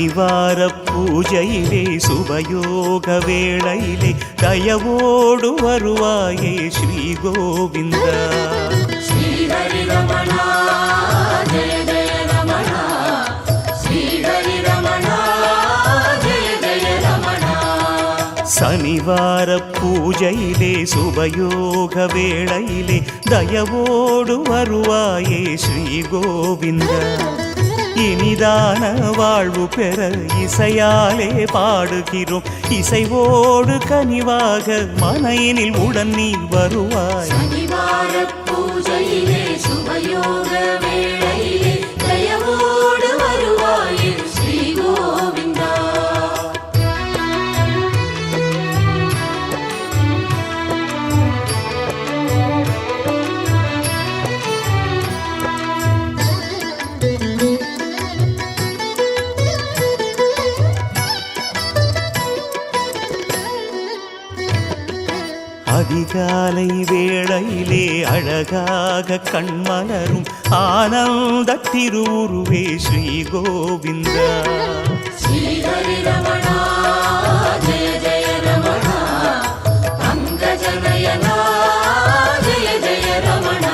ശനിവാര പൂജയിലെ സുഭയോഗ വേളയിലെ ദയവോടു വരുവായേ ശ്രീ ഗോവിന്ദ. ശ്രീഹരി രമണ ജയ ജയ രമണ, ശ്രീഹരി രമണ ജയ ജയ രമണ. ശനിവാര പൂജയിലെ സുഭയോഗ വേളയിലെ ദയവോടു വരുവായേ ശ്രീ ഗോവിന്ദ. இனிதான வாழ்வு பெற இசையாலே பாடுகிறோம், இசைவோடு கனிவாக மனையினில் உடன் நீ வருவாய். சனிவார பூஜையிலே சுபயோக வேளையிலே தயவோடு வருவாயே ஸ்ரீ கோவிந்தா. அதிகாலை வேளையிலே அழகாக கண்மலரும் ஆனந்த திருவுருவே ஸ்ரீ கோவிந்த. ஸ்ரீஹரி ரமண ஜய ஜய ரமண, பங்கஜநயனா ஜய ஜய ரமண.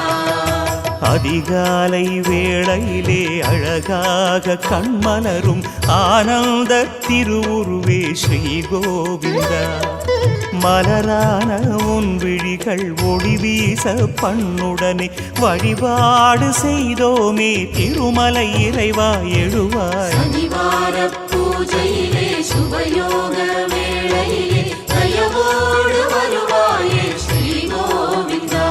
அதிகாலை வேளையிலே அழகாக கண்மலரும் ஆனந்த திருவுருவே ஸ்ரீ கோவிந்த. மலரான உன் விழிகள் ஒளி வீச பண்ணுடனே வழிபாடு செய்தோமே திருமலை இறைவா எழுவாய். சனிவார பூஜையிலே சுபயோக வேளையிலே தயவோடு வருவாயே ஸ்ரீ கோவிந்தா.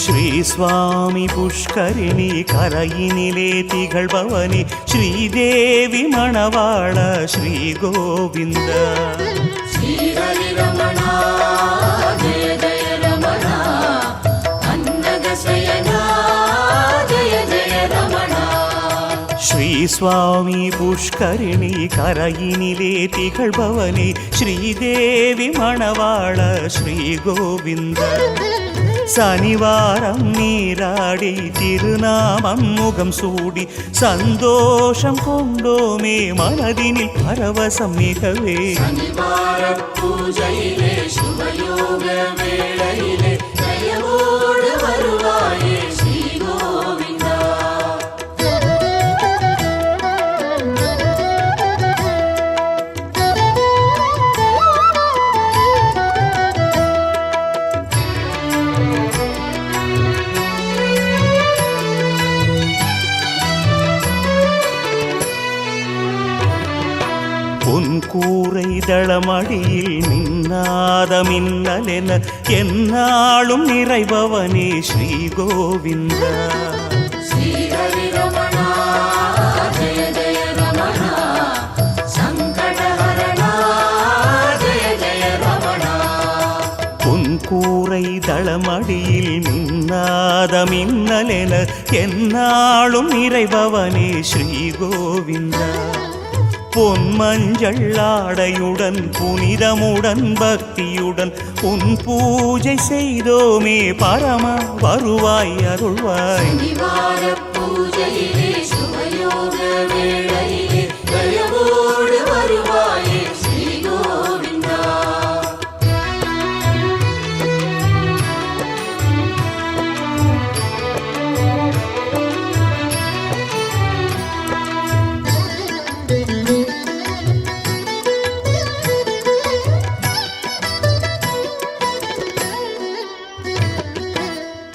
ஸ்ரீஸ்வாமி புஷ்கரிணி கரையினிலே திகழ்பவனி ஸ்ரீதேவி மணவாள ஸ்ரீ கோவிந்த. ஸ்ரீஹரி ரமண ஜய ஜய ரமண, அன்னகசயனா ஜய ஜய ரமண. ஸ்ரீஸ்வாமி புஷ்கரிணி கரையினிலே திகழ்பவனி ஸ்ரீதேவி மணவாள ஸ்ரீ கோவிந்த. சனிவாரம் நீராடி திருநாமம் முகம் சூடி சந்தோஷம் கொண்டோமே மனதினில் பரவசம் மிகவே. சனிவார பூஜையிலே சுபயோக வேளையிலே தயவோடு வருவாயே ஸ்ரீ கோவிந்தா. பொன் கூரை தளமடியில் மின்னாத மின்னலென எந்நாளும் நிறைபவனே ஸ்ரீ கோவிந்த. ஸ்ரீஹரி ரமண ஜய ஜய ரமண, சங்கடஹரணா ஜய ஜய ரமண. பொன் கூரை தளமடியில் மின்னாத மின்னலென எந்நாளும் நிறைபவனே ஸ்ரீ கோவிந்த. பொன் மஞ்சள் ஆடையுடன் புனிதமுடன் பக்தியுடன் உன் பூஜை செய்தோமே பரம வருவாய் அருள்வாய். சனிவார பூஜையிலே சுபயோக வேளையிலே தயவோடு வருவாயே ஸ்ரீ கோவிந்தா.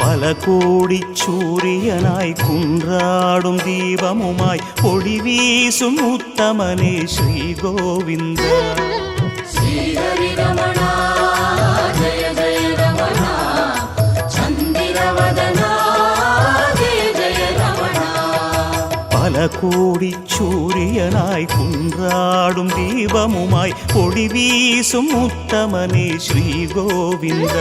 பல கோடி சூரியனாய் குன்றாடும் தீபமுமாய் ஒளி வீசும் உத்தமனே ஸ்ரீ கோவிந்த. ஸ்ரீஹரி ரமண ஜய ஜய ரமண, சந்திரவதனா ஜய ஜய ரமண. பல கோடி சூரியனாய் குன்றாடும் தீபமுமாய் ஒளி வீசும் உத்தமனே ஸ்ரீ கோவிந்த.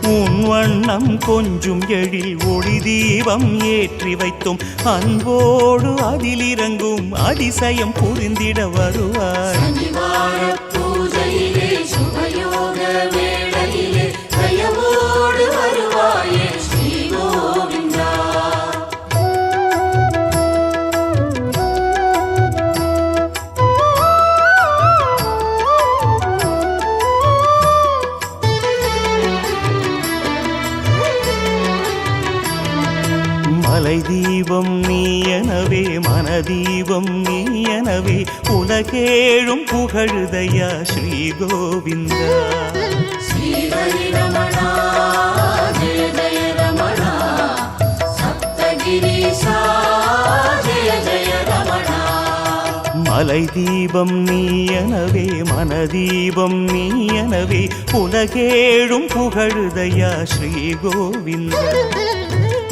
உன் வண்ணம் கொஞ்சும் எழில் ஒளி தீபம் ஏற்றி வைத்தோம் அன்போடு அதிலிறங்கும் அதிசயம் புரிந்திட வருவாய். சனிவார பூஜையிலே சுபயோக வேளையிலே தயவோடு வருவாயே ஸ்ரீ கோவிந்தா. மலை தீபம் நீ எனவே மனதீபம் நீ எனவே உலகேழும் புகழுதையா ஸ்ரீ கோவிந்தா. ஸ்ரீஹரி ரமணா ஜெய ஜெய ரமணா சப்தகிரீசா ஜெய ஜெய ரமணா. மலை தீபம் நீ எனவே மனதீபம் நீ எனவே உலகேழும் புகழுதையா ஸ்ரீ கோவிந்தா.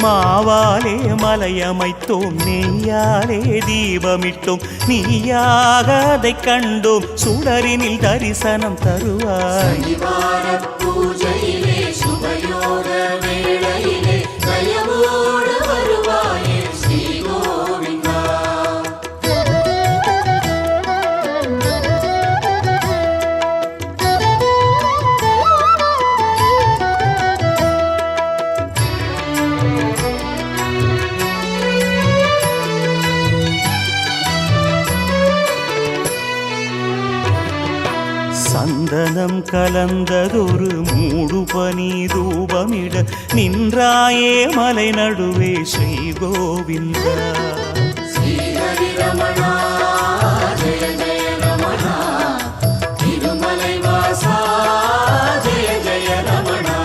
மாவாலே மலையமைத்தோம் நெய்யாலே தீபமிட்டோம் நீயாக அதைக் கண்டோம் சுடரினில் தரிசனம் தருவாய். சனிவார பூஜையிலே சுபயோக வேளையிலே தயவோடு வருவாயே ஸ்ரீ கோவிந்தா. சந்தனம் கலந்ததொரு மூடு பனி தூபமிட நின்றாயே மலை நடுவே ஸ்ரீ கோவிந்தா. ஸ்ரீஹரி ரமணா ஜெய ஜெய ரமணா திருமலை வாசா ஜெய ஜெய ரமணா.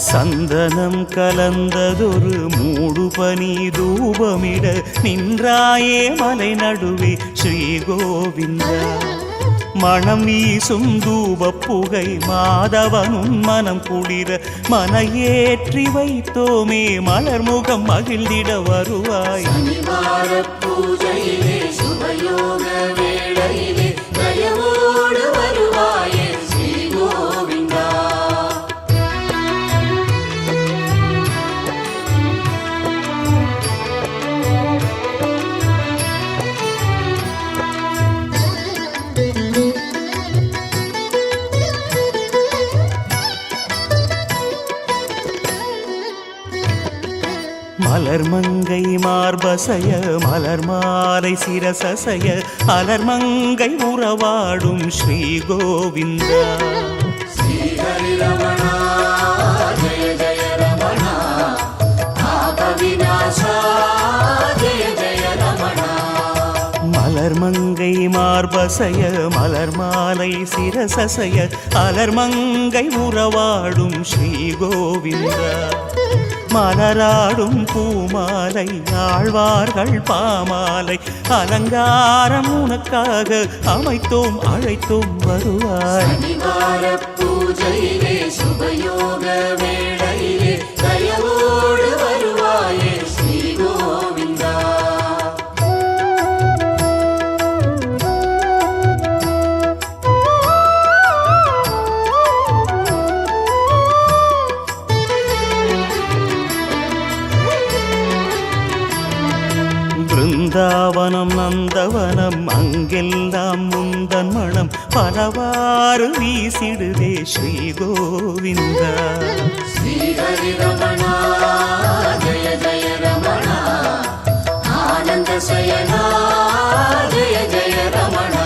சந்தனம் கலந்ததொரு மூடு பனி தூபமிட நின்றாயே மலை நடுவே ஸ்ரீ கோவிந்தா. மணம் வீசும் தூப புகை மாதவனும் மனம் குளிர மன ஏற்றி வைத்தோமே மலர்முகம் மகிழ்ந்திட வருவாய். சனிவார பூஜையிலே சுபயோக வேளையிலே தயவோடு வருவாயே ஸ்ரீ கோவிந்தா. மலர் மங்கை மார்பசைய மலர் மாலை சிரசசைய அலர் மங்கை உறவாடும் ஸ்ரீ கோவிந்தா. ஸ்ரீஹரி ரமணா ஜெய ஜெய ரமணா பாப விநாசா ஜெய ஜெய ரமணா. மலர் மங்கை மார்பசைய மலர் மாலை சிரசசைய அலர் மங்கை உறவாடும் ஸ்ரீ கோவிந்தா. மலராடும் பூமாலை ஆழ்வார்கள் பாமாலை அலங்காரம் உனக்காக அமைத்தோம் அழைத்தோம் வருவாய். சனிவார பூஜையிலே சுபயோக வேளையிலே தயவோடு வருவாயே ஸ்ரீ கோவிந்தா. பிருந்தாவனம் நந்தவனம் அங்கெல்லாம் முந்தன் மனம் பலவாறு வீசிடுதே ஸ்ரீ கோவிந்தா. ஸ்ரீஹரி ரமணா ஜெய ஜெய ரமணா ஆனந்த சயனா ஜெய ஜெய ரமணா.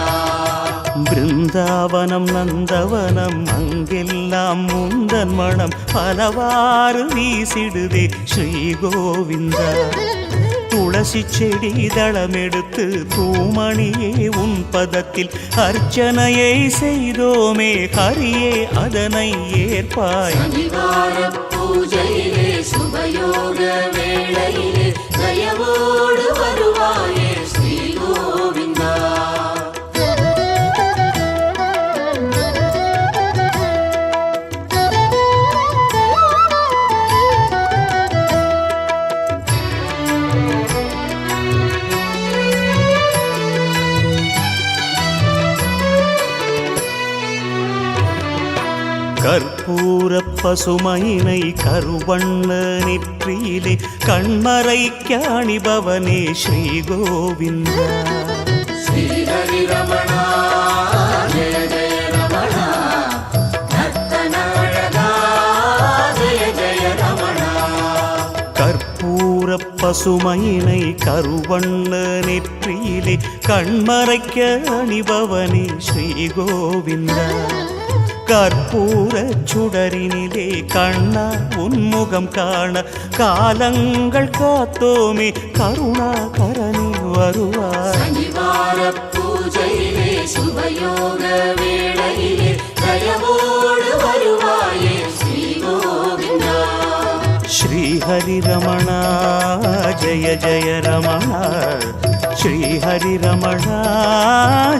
பிருந்தாவனம் நந்தவனம் அங்கெல்லாம் முந்தன் மனம் பலவாறு வீசிடுதே ஸ்ரீ கோவிந்தா. துளசி செடி தளமெடுத்து தூமணியே உன் பதத்தில் அர்ச்சனையை செய்தோமே ஹரியே அதனை ஏற்பாய். சனிவார பூஜையிலே சுபயோக வேளையிலே தயவோடு வருவாயே ஸ்ரீ கோவிந்தா. கற்பூர பசுமையினை கருவண்ண நெற்றியிலே கண்மறைக்க அணிபவனே ஸ்ரீ கோவிந்தா. ஸ்ரீஹரி ரமணா ஜெய ஜெய ரமணா, நர்த்தன அழகா ஜெய ஜெய ரமணா. கற்பூர பசுமையினை கருவண்ண நெற்றியிலே கண்மறைக்க அணிபவனே ஸ்ரீ கோவிந்தா. கற்பூர சுடரினிலே கண்ணா உன்முகம் காண காலங்கள் காத்தோமே கருணாகரனே வருவாய். சனிவார பூஜையிலே சுபயோக வேளையிலே தயவோடு வருவாயே ஸ்ரீ கோவிந்தா. ஸ்ரீஹரி ரமணா ஜெய ஜெய ரமணா, ஸ்ரீஹரி ரமணா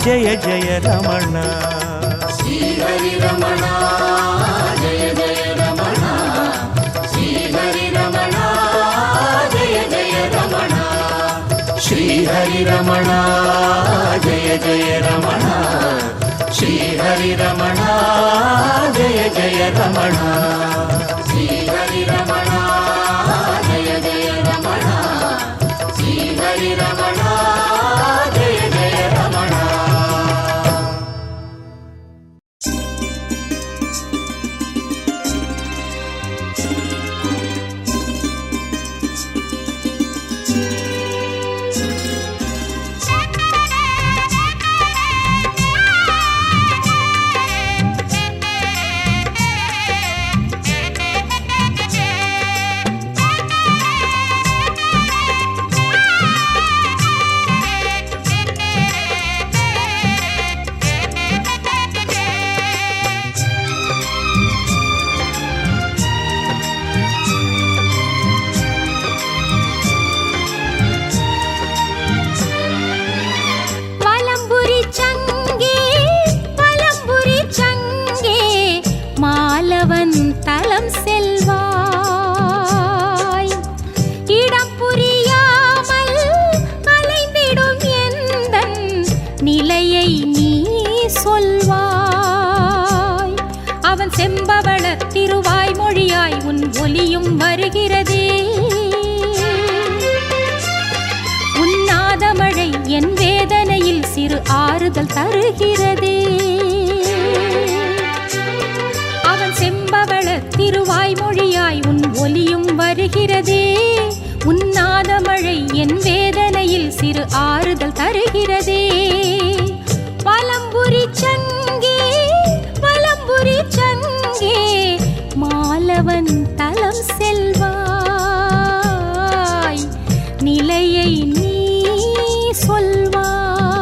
ஜெய ஜெய ரமணா. ஸ்ரீஹரி ரமணா ஜெய ஜெய ரமணா, ஸ்ரீஹரி ரமணா ஜெய ஜெய ரமணா. ஸ்ரீஹரி ரமணா ஜெய ஜெய ரமணா, ஸ்ரீஹரி ரமணா ஜெய ஜெய ரமணா. ஸ்ரீஹரி ரமணா ஜெய ஜெய ரமணா, ஸ்ரீஹரி ரமணா ஜெய ஜெய ரமணா. செம்பவள திருவாய் மொழியாய் உன் ஒலியும் வருகிறதே. உன்னாதமழை என் வேதனையில் சிறு ஆறுதல் தருகிறதே. அவன் செம்பவள திருவாய் மொழியாய் உன் ஒலியும் வருகிறதே. உன்னாதமழை என் வேதனையில் சிறு ஆறுதல் தருகிறதே. வலம்புரி சங்கே வலம்புரி சங்கே மாலவன் தலம் செல்வாய், நிலையை நீ சொல்வாய்.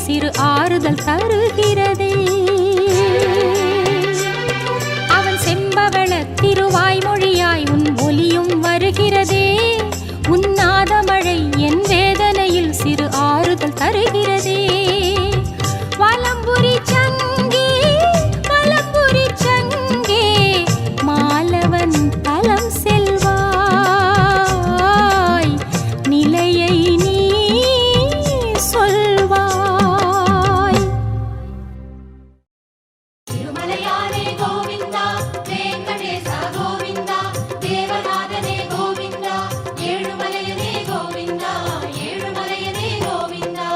சிறு ஆறுதல் தருகிறதே. அவன் செம்பவள திருவாய்மொழியாய் உன் ஒலியும் வருகிறதே. உன் நாதமழை என் வேதனையில் சிறு ஆறுதல் தருகிறதே. வலம்புரி சங்கே வலம்புரி சங்கே மாலவன் தலம் செல்வாய், நிலையை நீ சொல்வாய். திருமலையானே கோவிந்தா, வெங்கடேசா கோவிந்தா, தேவநாதனே கோவிந்தா, ஏழுமலையனே கோவிந்தா, ஏழுமலையனே கோவிந்தா.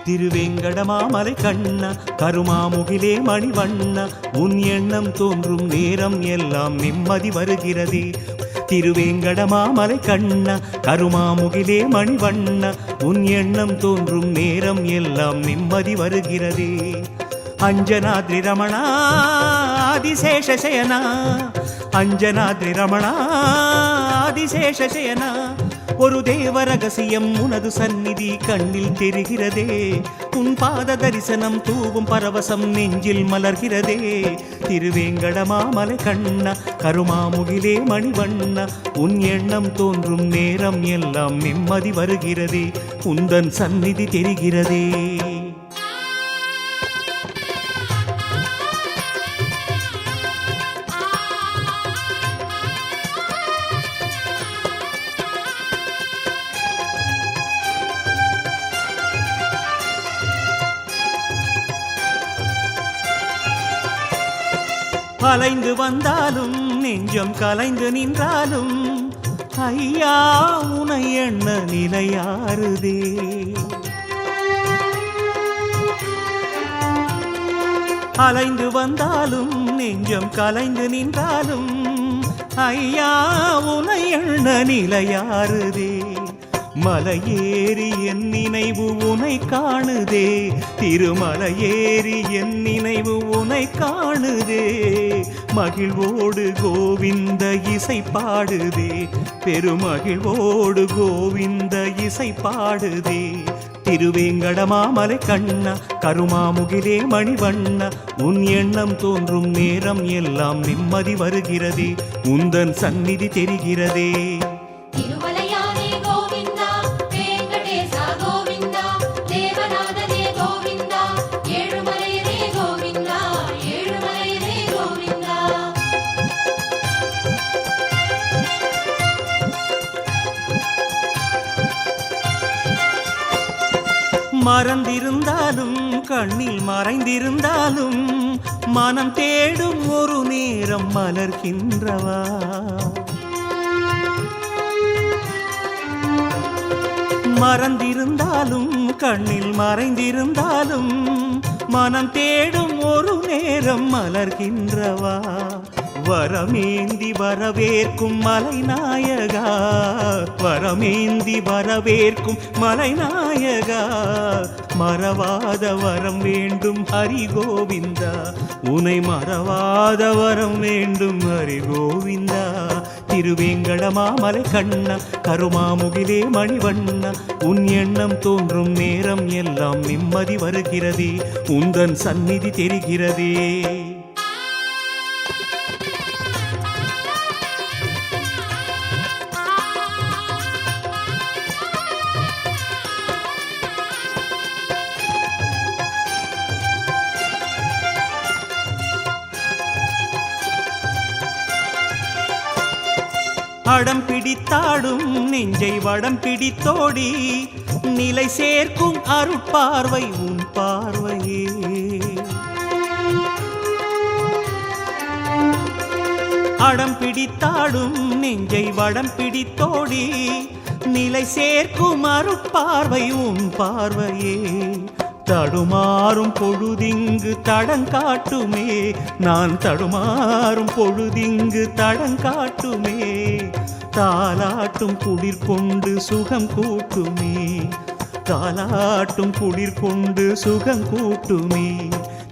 திருவேங்கடமாமலை கண்ணா, கருமாமுகிலே மணிவண்ணா, உன் எண்ணம் தோன்றும் நேரம் எல்லாம் நிம்மதி வருகிறதே. திருவேங்கடமாமலை கண்ணா, கருமாமுகிலே மணிவண்ணா, உன் எண்ணம் தோன்றும் நேரம் எல்லாம் நிம்மதி வருகிறதே. அஞ்சனாத்ரி ரமணா ஆதிசேஷசயனா, அஞ்சனாத்ரி ரமணா ஆதிசேஷசயனா, ஒரு தேவ ரகசியம் உனது சந்நிதி கண்ணில் தெரிகிறதே. உன் பாத தரிசனம் தூவும் பரவசம் நெஞ்சில் மலர்கிறதே. திருவேங்கடமாமலை கண்ணா, கருமாமுகிலே மணிவண்ணா, உன் எண்ணம் தோன்றும் நேரம் எல்லாம் நிம்மதி வருகிறதே. உந்தன் சந்நிதி தெரிகிறதே. அலைந்து வந்தாலும் நெஞ்சம் கலைந்து நின்றாலும் ஐயா உனை எண்ண நிலையாறுதே. அலைந்து வந்தாலும் நெஞ்சம் கலைந்து நின்றாலும் ஐயா உனை எண்ண நிலையாறுதே. மலையேறி என் நினைவு உனை காணுதே. திருமலையேறி என் நினைவு உனை காணுதே. மகிழ்வோடு கோவிந்த இசை பாடுதே. பெருமகிழ்வோடு கோவிந்த இசை பாடுதே. திருவேங்கடமாமலை கண்ணா, கருமாமுகிலே மணிவண்ணா, உன் எண்ணம் தோன்றும் நேரம் எல்லாம் நிம்மதி வருகிறதே. உந்தன் சந்நிதி தெரிகிறதே. திருமலையானே கோவிந்தா, வெங்கடேசா கோவிந்தா, தேவநாதனே கோவிந்தா, ஏழுமலையனே கோவிந்தா, ஏழுமலையனே கோவிந்தா. மறந்திருந்தாலும் கண்ணில் மறைந்திருந்தாலும் மனம் தேடும் ஒரு நேரம் மலர்கின்றவா. மறந்திருந்தாலும் கண்ணில் மறைந்திருந்தாலும் மனம் தேடும் ஒரு நேரம் மலர்கின்றவா. வரமேந்தி வரவேற்கும் மலைநாயகா, வரமேந்தி வரவேற்கும் மலைநாயகா, மறவாத வரம் வேண்டும் ஹரி கோவிந்தா, உனை மறவாத வரம் வேண்டும் ஹரி கோவிந்தா. திருவேங்கடமாமலை கண்ணா, கருமாமுகிலே மணிவண்ணா, உன் எண்ணம் தோன்றும் நேரம் எல்லாம் நிம்மதி வருகிறதே. உந்தன் சந்நிதி தெரிகிறதே. அடம் பிடித்தாடும் நெஞ்சை வடம் பிடித்தோடி நிலை சேர்க்கும் அருட்பார்வை உன் பார்வையே. அடம் பிடித்தாடும் நெஞ்சை வடம் பிடித்தோடி நிலை சேர்க்கும் அருட்பார்வை உன் பார்வையே. தடுமாறும் பொழுதிங்கு தடங்காட்டுமே, நான் தடுமாறும் பொழுதிங்கு தடங்காட்டுமே. தாலாட்டும் குளிர் கொண்டு சுகம் கூட்டுமே, தாலாட்டும் குளிர் கொண்டு சுகம் கூட்டுமே.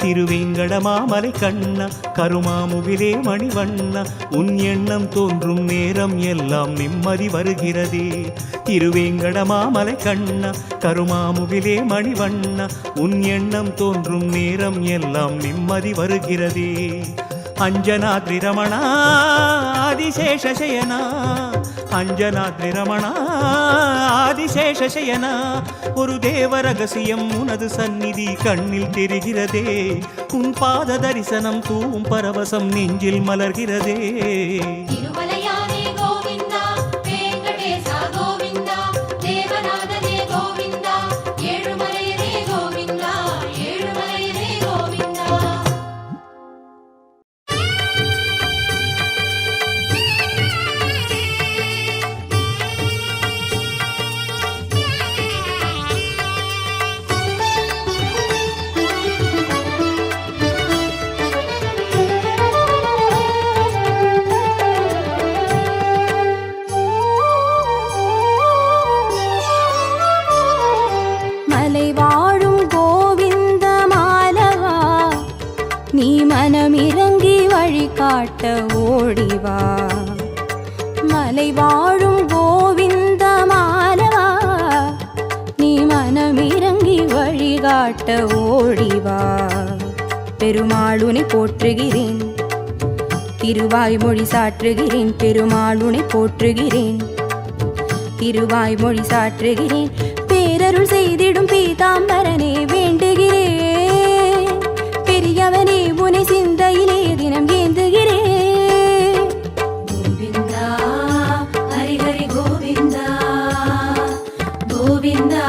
திருவேங்கடமாமலை கண்ணா கருமாமுகிலே மணிவண்ணா உன் எண்ணம் தோன்றும் நேரம் எல்லாம் நிம்மதி வருகிறதே. திருவேங்கடமாமலை கண்ணா கருமாமுகிலே மணிவண்ணா உன் எண்ணம் தோன்றும் நேரம் எல்லாம் நிம்மதி வருகிறதே. அஞ்சனாத்ரி ரமணா ஆதிசேஷசயனா அஞ்சனாத்ரி ரமணா ஆதிசேஷசயனா ஒரு தேவ ரகசியம் உனது சந்நிதி கண்ணில் தெரிகிறதே. உன் பாத தரிசனம் தூவும் பரவசம் நெஞ்சில் மலர்கிறதே. திருமலையானே கோவிந்தா வெங்கடேசா கோவிந்தா தேவநாதனே கோவிந்தா ஏழுமலையனே கோவிந்தா ஏழுமலையனே கோவிந்தா. மலை வாழும் கோவிந்த மாலவா நீ மனமிறங்கி வழிகாட்ட ஓடிவா. மலை வாழும் கோவிந்த மாலவா நீ மனமிறங்கி வழிகாட்ட ஓடிவா. பெருமாளுனை போற்றுகிறேன் திருவாய்மொழி சாற்றுகிறேன். பெருமாளுனை போற்றுகிறேன் திருவாய்மொழி சாற்றுகிறேன். பேரருள் செய்திடும் பீதாம்பரனே வேண்டுகிறேன். பெரியவனே உனை சிந்தையிலே தினம் ஏந்துகிறேன். கோவிந்தா ஹரி ஹரி கோவிந்தா கோவிந்தா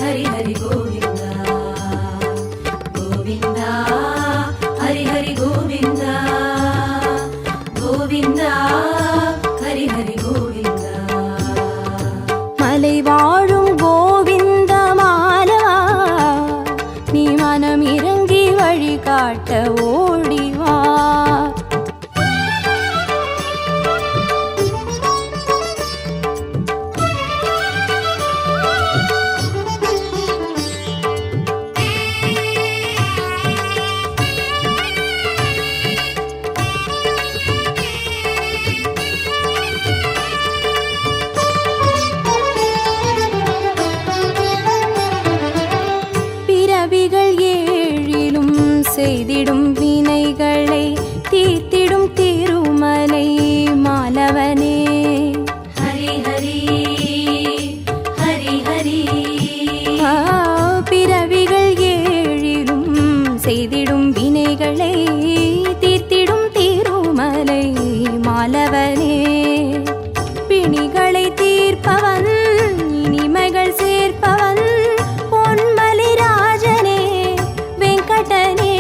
ஹரி ஹரி கோவிந்தா கோவிந்தா ஹரி ஹரி கோவிந்தா கோவிந்தா ஹரி ஹரி கோவிந்தா. மலை வாழும் கோவிந்த மாலவா நீ மனம் இறங்கி வழிகாட்ட ஓடிவா. பிறவிகள் ஏழிலும் செய்திடும் வினைகளை தீர்த்திடும் திருமலை மாலவனே. ஹரி ஹரி ஹரி ஹரி. பிறவிகள் ஏழிலும் செய்திடும் வினைகளை தீர்த்திடும் திருமலை மாலவனே. பிணிகளை தீர்ப்பவன் இனிமைகள் சேர்ப்பவன் பொன்மலி ராஜனே வெங்கடனே.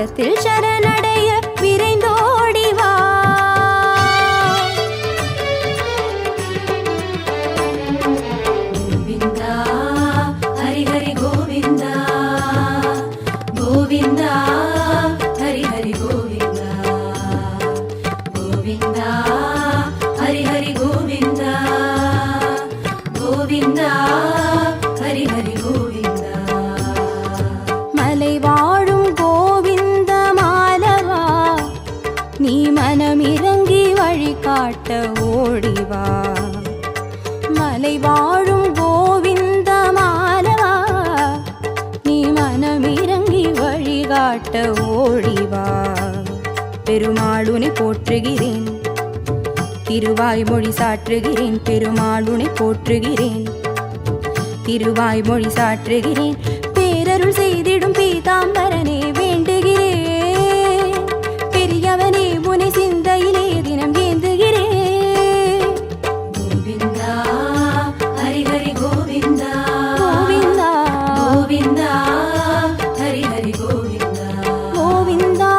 பாதத்தில் சரணடைய விரைந்தோடிவா. கோவிந்தா ஹரி ஹரி கோவிந்தா, கோவிந்தா ஹரி ஹரி கோவிந்தா, கோவிந்தா ஹரி ஹரி கோவிந்தா, கோவிந்தா ஹரி ஹரி கோவிந்தா. மலை வாழும் கோவிந்த மாலவா, நீ மனமிறங்கி வழிகாட்ட ஓடிவா. மலை வாழும் கோவிந்த மாலவா, நீ மனமிறங்கி வழிகாட்ட ஓடிவா. பெருமாளுனை போற்றுகிறேன், திருவாய்மொழி சாற்றுகிறேன். பெருமாளுனை போற்றுகிறேன், திருவாய்மொழி சாற்றுகிறேன். பேரருள் செய்திடும் பீதாம்பரனே வேண்டுகிறேன். பெரியவனே உனை சிந்தையிலே தினம் ஏந்துகிறேன். கோவிந்தா ஹரி ஹரி கோவிந்தா, கோவிந்தா கோவிந்தா ஹரி ஹரி கோவிந்தா, கோவிந்தா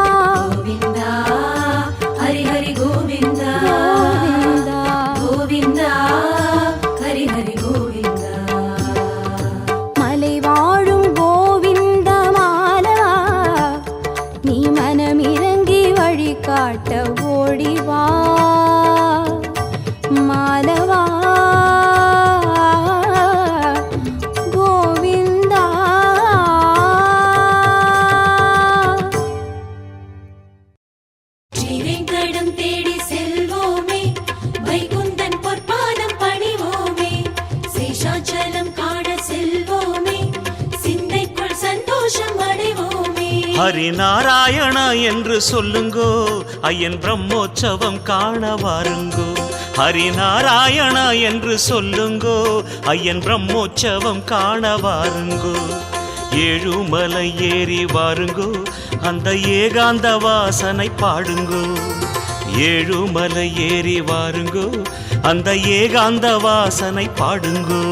கோவிந்தா ஹரி ஹரி கோவிந்தா, கோவிந்தா. கோவிந்தா ஹரி ஹரி கோவிந்தா. மலை வாழும் கோவிந்த மாலவா, நீ மனமிறங்கி வழிகாட்ட ஓடிவா. மாலவா கோவிந்தா. ஸ்ரீவேங்கடம் தேடி செல்வோமே, வைகுந்தன் பொற்பாதம் பணிவோமே, சேஷாச்சலம் காண செல்வோமே, சிந்தைக்குள் சந்தோஷம் அடைவோமே. ஹரிநாராயணா என்று சொல்லுங்கோ, ஐயன் பிரம்மோற்சவம் காண வாருங்கோ. ஹரிநாராயணா என்று சொல்லுங்கோ, ஐயன் பிரம்மோற்சவம் காண வாருங்கோ. ஏழுமலை ஏறி வாருங்கோ, அந்த ஏகாந்த வாசனை பாடுங்கோ. ஏழுமலை ஏறி வாருங்கோ, அந்த ஏகாந்த வாசனை பாடுங்கோ.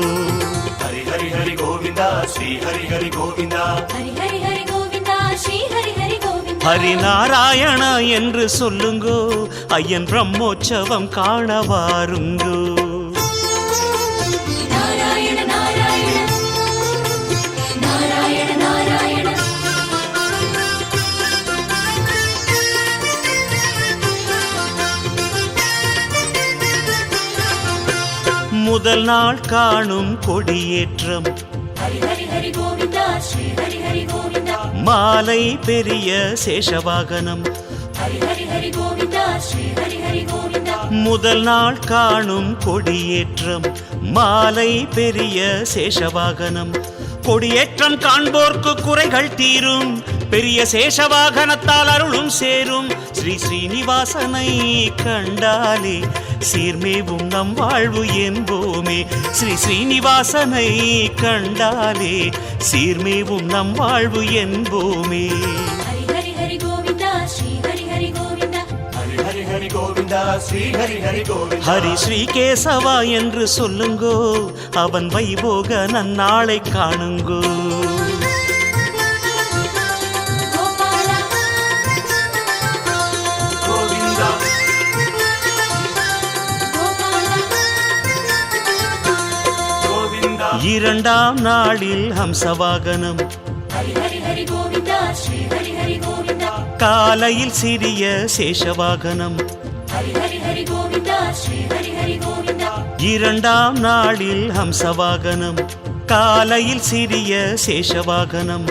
ஹரி ஹரி ஹரி கோவிந்தா ஸ்ரீ ஹரி ஹரி கோவிந்தா, ஹரி ஹரி ஹரி கோவிந்தா ஸ்ரீ ஹரி ஹரி கோவிந்தா. ஹரிநாராயணா என்று சொல்லுங்கோ, ஐயன் பிரம்மோற்சவம் காண வாருங்கோ. நாராயண நாராயண நாராயண நாராயண. முதல் நாள் காணும் கொடியேற்றம், ஹரி ஹரி ஹரி கோவிந்தா ஸ்ரீ ஹரி ஹரி கோவிந்தா, மாலை பெரிய சேஷவாகனம். ஹரி ஹரி ஹரி கோவிந்தா ஸ்ரீ ஹரி ஹரி கோவிந்தா. முதல் நாள் காணும் கொடியேற்றம், மாலை பெரிய சேஷவாகனம். கொடியேற்றம் காண்போர்க்கு குறைகள் தீரும், பெரிய சேஷவாகனத்தால் அருளும் சேரும். ஸ்ரீ ஸ்ரீனிவாசனை கண்டாலே சீர்மேவும் நம் வாழ்வு என்போமே. ஸ்ரீ ஸ்ரீனிவாசனை கண்டாலே சீர்மேவும் நம் வாழ்வு என்போமே. ஹரி ஹரி ஹரி கோவிந்தா ஸ்ரீ ஹரி ஹரி கோவிந்தா, ஹரி ஹரி ஹரி கோவிந்தா ஸ்ரீ ஹரி ஹரி கோவிந்தா. ஹரி ஸ்ரீ கேசவா என்று சொல்லுங்கோ, அவன் வைபோக நன்னாளை காணுங்கோ. கோபாலா கோவிந்தா கோபாலா. கோவிந்தா இரண்டாம் நாளில் ஹம்சவாகனம், ஹரி ஹரி ஹரி கோவிந்தா ஸ்ரீ ஹரி ஹரி கோவிந்தா, காலையில் சிறிய சேஷவாகனம். ஹரி ஹரி ஹரி கோவிந்தா ஸ்ரீ ஹரி ஹரி கோவிந்தா. இரண்டாம் நாளில் ஹம்சவாகனம், காலையில் சிறிய சேஷவாகனம்.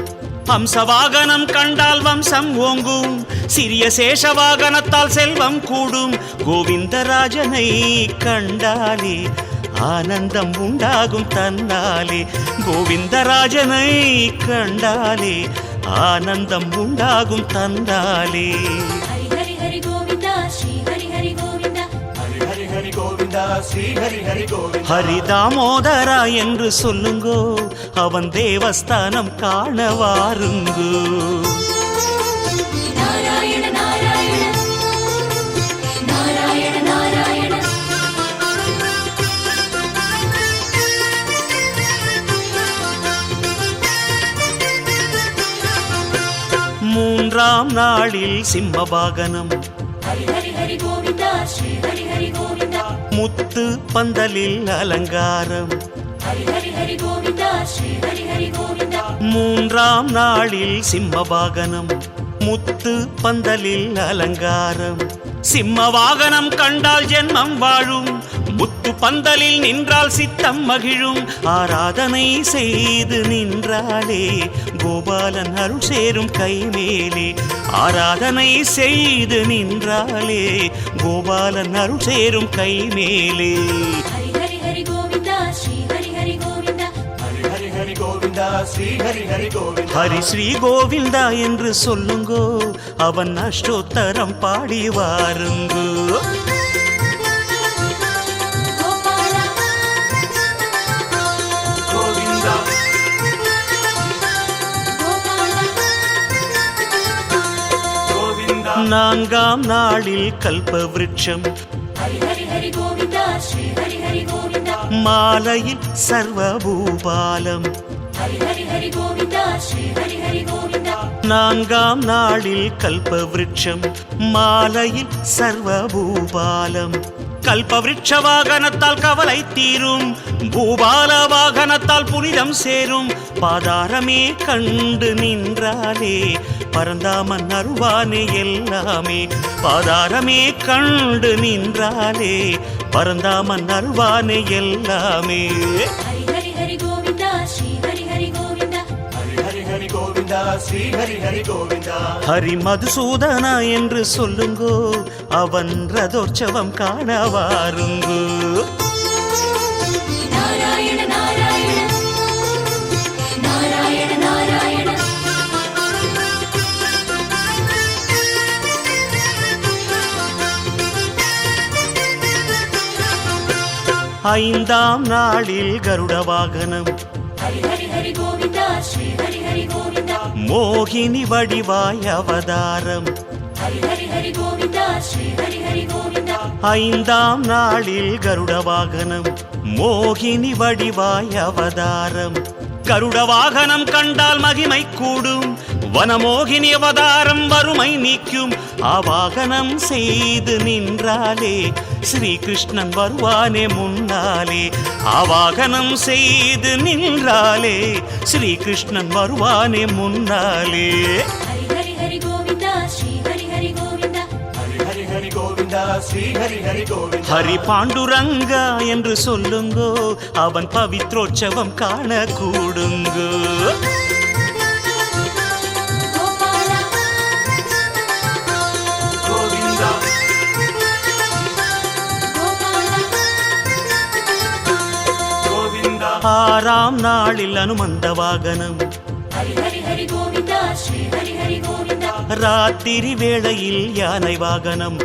ஹம்சவாகனம் கண்டால் வம்சம் ஓங்கும், சிறிய சேஷவாகனத்தால் செல்வம் கூடும். கோவிந்தராஜனை கண்டாலே ஆனந்தம் உண்டாகும் தன்னாலே. கோவிந்தராஜனை கண்டாலே ஆனந்தம் உண்டாகும் தன்னாலே. ஹரி ஹரி ஹரி கோவிந்தா ஸ்ரீ ஹரி ஹரி கோவிந்தா, ஹரி ஹரி ஹரி கோவிந்தா ஸ்ரீ ஹரி ஹரி கோவிந்தா. ஹரிதாமோதரா என்று சொல்லுங்கோ, அவன் தேவஸ்தானம் காண வாருங்கோ. நாராயண நாராயண நாராயண நாராயண. மூன்றாம் நாளில் சிம்ம வாகனம் ஹரி ஹரி ஹரி கோவிந்தா ஸ்ரீ ஹரி ஹரி கோவிந்தா முத்து பந்தலில் அலங்காரம் ஹரி ஹரி ஹரி கோவிந்தா ஸ்ரீ ஹரி ஹரி கோவிந்தா மூன்றாம் நாளில் சிம்ம வாகனம் முத்து பந்தலில் அலங்காரம் சிம்ம வாகனம் கண்டால் ஜென்மம் வாழும் முத்து பந்தலில் நின்றால் சித்தம் மகிழும் ஆராதனை செய்து நின்றாலே கோபாலன் அருள் சேரும் கைமேலே ஆராதனை செய்து நின்றாலே கோபாலன் அருள் சேரும் கைமேலே ஹரி ஹரி ஹரி கோவிந்தா ஸ்ரீ ஹரி ஹரி கோவிந்தா ஹரி ஹரி ஹரி கோவிந்தா ஸ்ரீ ஹரி ஹரி கோவிந்தா ஹரி ஸ்ரீ கோவிந்தா என்று சொல்லுங்கோ அவன் அஷ்டோத்தரம் பாடி வாருங்கோ கோபாலா கோவிந்தா கோபாலா கோவிந்தா நான்காம் நாளில் கல்ப விருட்சம் ஹரி ஹரி ஹரி கோவிந்தா ஸ்ரீ ஹரி ஹரி கோவிந்தா மாலையில் சர்வபூபாலம் ஹரி ஹரி ஹரி கோவிந்தா ஸ்ரீ ஹரி ஹரி கோவிந்தா நான்காம் நாளில் கல்ப விருட்சம் மாலையில் சர்வபூபாலம் கல்ப விருட்ச வாகனத்தால் கவலை தீரும் பூபால வாகனத்தால் புனிதம் சேரும் பாதாரமே கண்டு நின்றாலே பரந்தாமன் அருள்வானே எல்லாமே பாதாரமே கண்டு நின்றாலே பரந்தாமன் அருள்வானே எல்லாமே ஹரி ஹரி ஹரி கோவிந்தா ஸ்ரீ ஹரி ஹரி கோவிந்தா ஹரி ஹரி ஹரி கோவிந்தா ஸ்ரீ ஹரி ஹரி கோவிந்தா ஹரி மதுசூதனா என்று சொல்லுங்கோ அவன் ரதோற்சவம் காண வாருங்கோ நாராயண நாராயண நாராயண நாராயண ஐந்தாம் நாளில் கருட வாகனம் ஹரி ஹரி ஹரி கோவிந்தா ஸ்ரீ ஹரி ஹரி கோவிந்தா மோகினி வடிவாய் அவதாரம் ஹரி ஹரி ஹரி கோவிந்தா ஸ்ரீ ஹரி ஹரி கோவிந்தா ஐந்தாம் நாளில் கருட வாகனம் மோகினி வடிவாய் அவதாரம் கருட வாகனம் கண்டால் மகிமை கூடும் வனமோகினி அவதாரம் வறுமை நீக்கும் ஆவாகனம் செய்து நின்றாலே ஸ்ரீகிருஷ்ணன் வருவானே முன்னாலே ஆவாகனம் செய்து நின்றாலே ஸ்ரீகிருஷ்ணன் வருவானே முன்னாலே ஹரி ஹரி ஹரி கோவிந்தா ஸ்ரீ ஹரி ஹரி கோவிந்தா ஹரி ஹரி ஹரி கோவிந்தா ஸ்ரீ ஹரி ஹரி கோவிந்தா ஹரி பாண்டுரங்கா என்று சொல்லுங்கோ அவன் பவித்ரோற்சவம் காண கூடுங்கோ கோபாலா கோவிந்தா கோபாலா கோவிந்தா ஆறாம் நாளில் அனுமந்த வாகனம் ஹரி ஹரி ஹரி கோவிந்தா ஸ்ரீ ஹரி ஹரி கோவிந்தா ராத்திரி வேளையில் யானை வாகனம்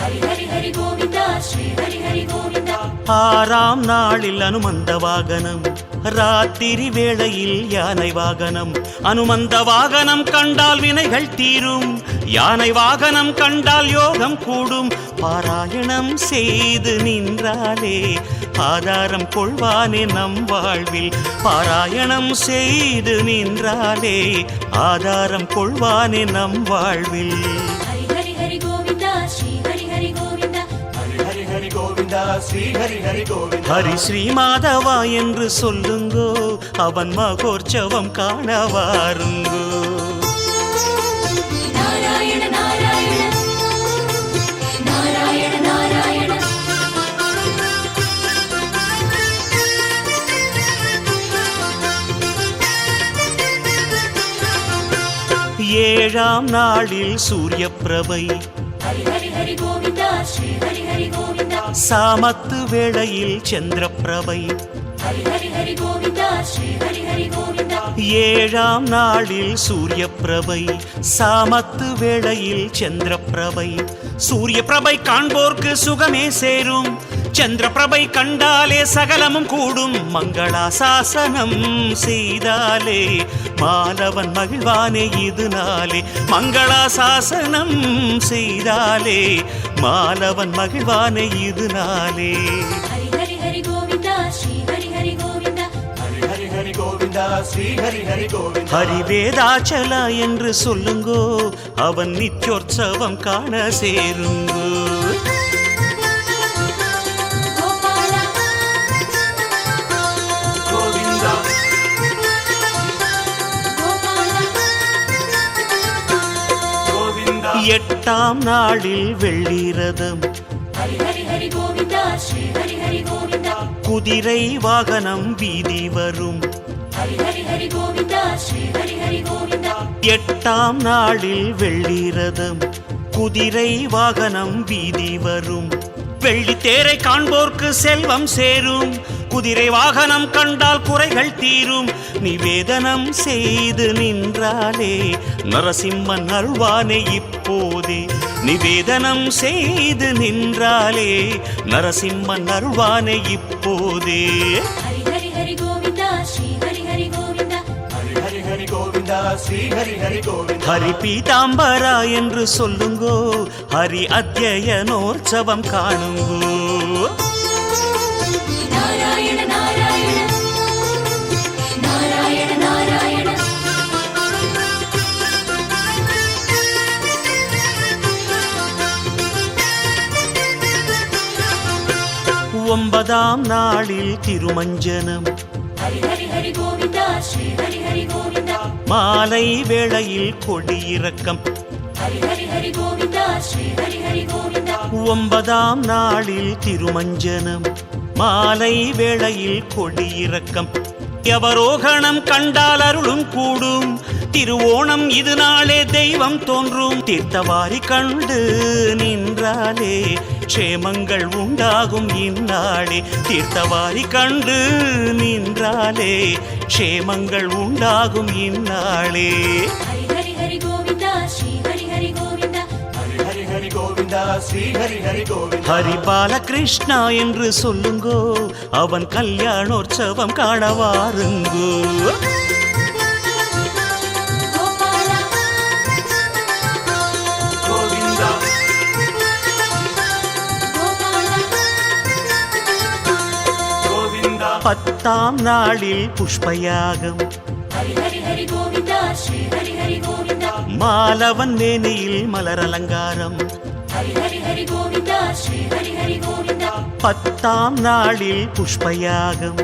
ஹரி ஹரி ஹரி கோவிந்தா ஸ்ரீ ஹரி ஹரி கோவிந்தா ஆறாம் நாளில் அனுமந்த வாகனம் ராத்திரி வேளையில் யானை வாகனம் அனுமந்த வாகனம் கண்டால் வினைகள் தீரும் யானை வாகனம் கண்டால் யோகம் கூடும் பாராயணம் செய்து நின்றாலே ஆதாரம் கொள்வானே நம் வாழ்வில் பாராயணம் செய்து நின்றாலே ஆதாரம் கொள்வானே நம் வாழ்வில் ஹரி ஹரி ஹரி கோவிந்தா ஸ்ரீ ஹரி ஹரி கோவிந்தா ஹரி ஹரி ஹரி கோவிந்தா ஸ்ரீ ஹரி ஹரி கோவிந்தா ஹரி ஸ்ரீ மாதவா என்று சொல்லுங்கோ அவன் மகோற்சவம் காண வாருங்கோ நாராயண நாராயண நாராயண நாராயண ஏழாம் நாளில் சூரிய பிரபை ஹரி ஹரி ஹரி கோவிந்தா ஸ்ரீ ஹரி ஹரி கோவிந்தா சாமத்து வேளையில் சந்திர பிரபை ஹரி ஹரி ஹரி கோவிந்தா ஸ்ரீ ஹரி ஹரி கோவிந்தா ஏழாம் நாளில் சூரிய பிரபை சாமத்து வேளையில் சந்திர பிரபை சூரிய பிரபை காண்போர்க்கு சுகமே சேரும் சந்திர பிரபை கண்டாலே சகலமும் கூடும் மங்களாசாசனம் செய்தாலே மாலவன் மகிழ்வானே இதுனாலே மங்களாசாசனம் செய்தாலே மாலவன் மகிழ்வானே இதுனாலே ஹரி ஹரி ஹரி கோவிந்தா ஸ்ரீ ஹரி ஹரி கோவிந்தா ஹரி ஹரி ஹரி கோவிந்தா ஸ்ரீ ஹரி ஹரி கோவிந்தா ஹரி வேதாச்சலா என்று சொல்லுங்கோ, அவன் நித்யோற்சவம் காண சேருங்கோ. கோபாலா கோவிந்தா கோபாலா கோவிந்தா எட்டாம் நாளில் வெள்ளிரதம் ஹரி ஹரி ஹரி கோவிந்தா ஸ்ரீ ஹரி ஹரி கோவிந்தா குதிரை வாகனம் வீதி வரும். ஹரி ஹரி ஹரி கோவிந்தா ஸ்ரீ ஹரி ஹரி கோவிந்தா எட்டாம் நாளில் வெள்ளிரதம் குதிரை வாகனம் வீதி வரும். வெள்ளி தேரை காண்போர்க்கு செல்வம் சேரும், குதிரை வாகனம் கண்டால் குறைகள் தீரும். நிவேதனம் செய்து நின்றாலே நரசிம்மன் அருள்வானே இப்போதே. நிவேதனம் செய்து நின்றாலே நரசிம்மன் அருள்வானே இப்போதே. ஹரி ஹரி ஹரி கோவிந்தா ஸ்ரீ ஹரி ஹரி கோவிந்தா ஹரி ஹரி ஹரி கோவிந்தா ஸ்ரீ ஹரி ஹரி கோவிந்தா ஹரி பீதாம்பரா என்று சொல்லுங்கோ, ஹரி அத்யயனோற்சவம் காணுங்கோ. நாராயண நாராயண நாராயண நாராயண ஒன்பதாம் நாளில் திருமஞ்சனம் ஹரி ஹரி ஹரி கோவிந்தா ஸ்ரீ ஹரி ஹரி கோவிந்தா மாலை வேளையில் கொடியிறக்கம். ஹரி ஹரி ஹரி கோவிந்தா ஸ்ரீ ஹரி ஹரி கோவிந்தா ஒன்பதாம் நாளில் திருமஞ்சனம் மாலை வேளையில் கொடியிறக்கம். எவரோகணம் கண்டால் அருளும் கூடும், திருவோணம் இது நாளே தெய்வம் தோன்றும். தீர்த்தவாரி கண்டு நின்றாலே க்ஷேமங்கள் உண்டாகும் இந்நாளே. தீர்த்தவாரி கண்டு நின்றாலே க்ஷேமங்கள் உண்டாகும் இந்நாளே. ஹரி ஹரி ஹரி கோவிந்தா ஸ்ரீ ஹரி ஹரி கோவிந்தா ஹரி ஹரி ஹரி கோவிந்தா ஸ்ரீ ஹரி ஹரி கோவிந்தா ஹரி பாலகிருஷ்ணா என்று சொல்லுங்கோ, அவன் கல்யாணோற்சவம் காண வாருங்கோ. கோபாலா கோவிந்தா கோபாலா கோவிந்தா பத்தாம் நாளில் புஷ்பயாகம் ஹரி ஹரி ஹரி கோவிந்தா ஸ்ரீ ஹரி ஹரி கோவிந்தா மாலவன் மேனியில் மலர் அலங்காரம். ஹரி ஹரி ஹரி கோவிந்தா ஸ்ரீ ஹரி ஹரி கோவிந்தா பத்தாம் நாளில் புஷ்பயாகம்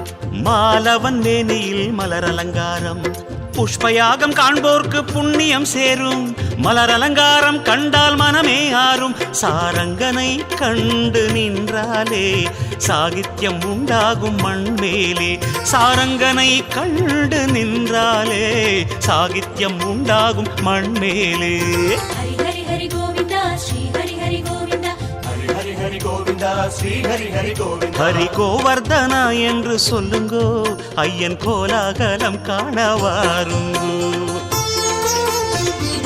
மாலவன் மேனியில் மலர் அலங்காரம். புஷ்பயாகம் காண்போர்க்கு புண்ணியம் சேரும், மலர் அலங்காரம் கண்டால் மனமே ஆறும். சாரங்கனை கண்டு நின்றாலே சாகித்யம் உண்டாகும் மண்மேலே. சாரங்கனை கண்டு நின்றாலே சாகித்யம் உண்டாகும் மண்மேலே. ஹரி ஹரி ஹரி கோவிந்தா ஸ்ரீ ஹரி ஹரி கோவிந்தா ஹரி ஹரி ஹரி கோவிந்தா ஸ்ரீ ஹரி ஹரி கோவிந்தா ஹரி கோவர்தனா என்று சொல்லுங்கோ, ஐயன் கோலாகலம் காண வாருங்கோ.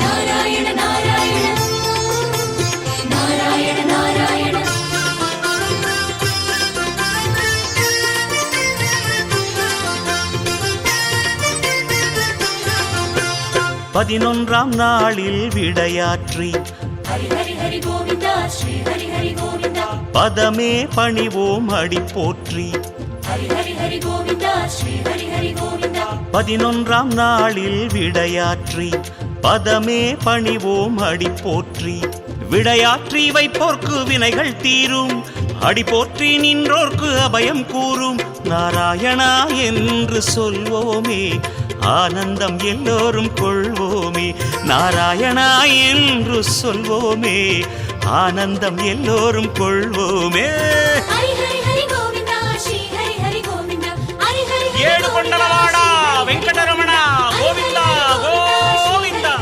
நாராயண நாராயண நாராயண நாராயண பதினொன்றாம் நாளில் விடையாற்றி ஹரி ஹரி ஹரி கோவிந்தா ஸ்ரீ ஹரி ஹரி கோவிந்தா பதமே பணிவோம் அடி போற்றி. ஹரி ஹரி ஹரி கோவிந்தா ஸ்ரீ ஹரி ஹரி கோவிந்தா பதினொன்றாம் நாளில் விடையாற்றி பதமே பணிவோம் அடி போற்றி. விடையாற்றி வைப்போர்க்கு வினைகள் தீரும், அடி போற்றி நின்றோர்க்கு அபயம் கூறும். நாராயணா என்று சொல்வோமே ஆனந்தம் எல்லோரும் கொள்வோமே. நாராயணா என்று சொல்வோமே ஆனந்தம் எல்லோரும் கொள்வோமே. ஹரி ஹரி ஹரி கோவிந்தா ஸ்ரீ ஹரி ஹரி கோவிந்தா ஹரி ஹரி ஹரி ஏழு கொண்டலவாடா வெங்கடரமணா கோவிந்தா கோவிந்தா.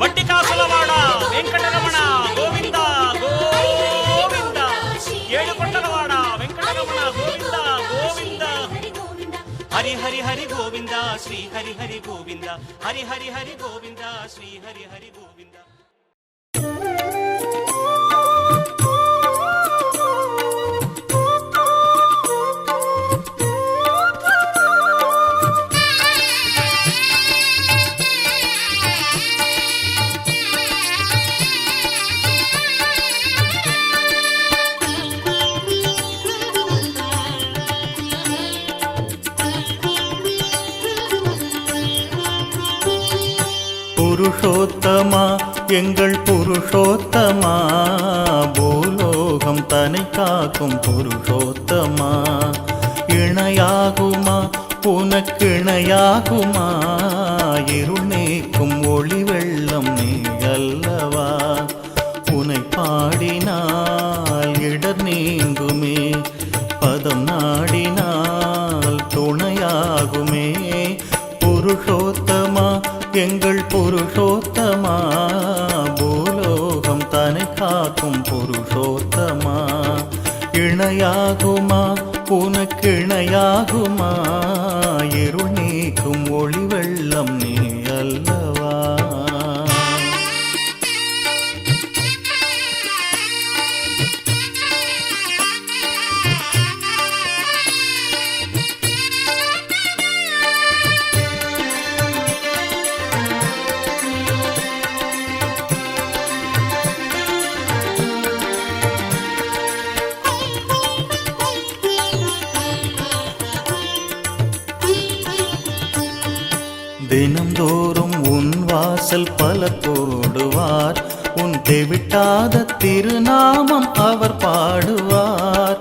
வட்டிகாசுலவாடா வெங்கடரமணா கோவிந்தா கோவிந்தா. ஏழு கொண்டலவாடா வெங்கடரமணா கோவிந்தா கோவிந்தா. ஹரி ஹரி ஹரி கோவிந்தா ஸ்ரீ ஹரி ஹரி கோவிந்தா. ஹரி ஹரி ஹரி கோவிந்தா ஸ்ரீ ஹரி ஹரி கோவிந்தா. எங்கள் புருஷோத்தமா பூலோகம் தனை காக்கும் புருஷோத்தமா இணையாகுமா உனக்கிணையாகுமா இருள் நீக்கும் ஒளி வெள்ளம் நீ அல்லவா உனை பாடினால் இடர் நீங்குமே பதம் நாடினால் துணையாகுமே புருஷோத்தமா எங்கள் புருஷோத்தமா பூலோகம் தனை காக்கும் புருஷோத்தமா இணையாகுமா உனக்கிணையாகுமா இருள் நீக்கும் ஒளி வெள்ளம் நீ அல்லவா தினம்தோறும் உன் வாசல் பல போடுவார் உன் தெவிட்டாத திருநாமம் அவர் பாடுவார்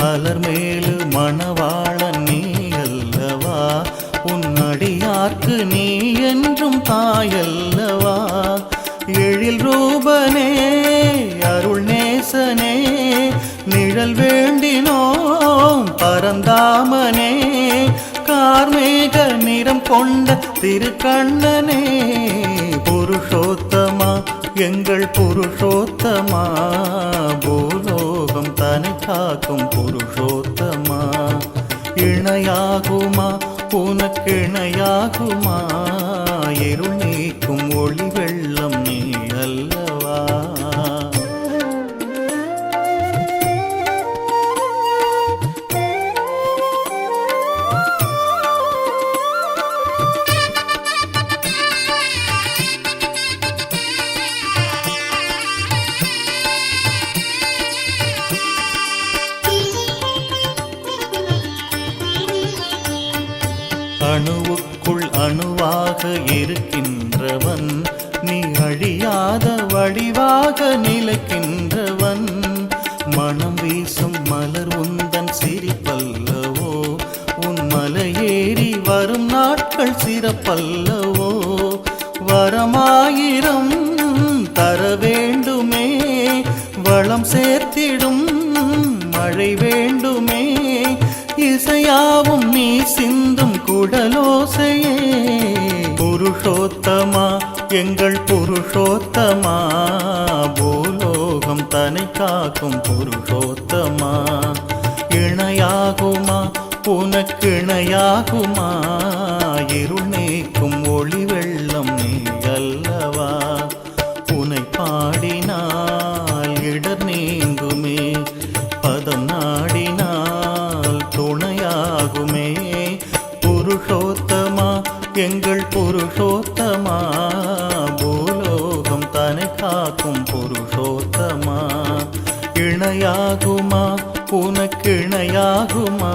அலர் மேலு மணவாளன் நீ அல்லவா உன் அடியார்க்கு நீ என்றும் தாயல்லவா எழில் ரூபனே அருள் நேசனே நிழல் வேண்டினோம் பரந்தாமனே கார்மேக நிறம் கொண்ட திருக்கண்ணனே புருஷோத்தமா எங்கள் புருஷோத்தமா பூலோகம் தனை காக்கும் புருஷோத்தமா இணையாகுமா உனக்கிணையாகுமா இருள் நீக்கும் ஒளி வெள்ளம் நீ அல்லவா அணுவுக்குள் அணுவாக இருக்கின்றவன் நீ அழியாத வடிவாக நிலைக்கின்றவன் மனம் வீசும் மலர் உந்தன் சிரிப்பல்லவோ உன் மலையேறி வரும் நாட்கள் சிறப்பல்லவோ வரமாயிரம் தர வேண்டுமே வளம் சேர்த்திடும் மழை வேண்டுமே இசையாவும் நீ சிந்தும் குடலோசையே புருஷோத்தமா எங்கள் புருஷோத்தமா பூலோகம் தனை காக்கும் புருஷோத்தமா இணையாகுமா உனக்கிணையாகுமா இருள் நீக்கும் ஒளி வெள்ளம் நீ அல்லவா உனை பாடினால் இடர் நீங்குமே பதம் நாடினால் துணையாகுமே புருஷோத்தமா எங்கள் புருஷோத்தமா பூலோகம் தனை காக்கும் புருஷோத்தமா இணையாகுமா உனக்கிணையாகுமா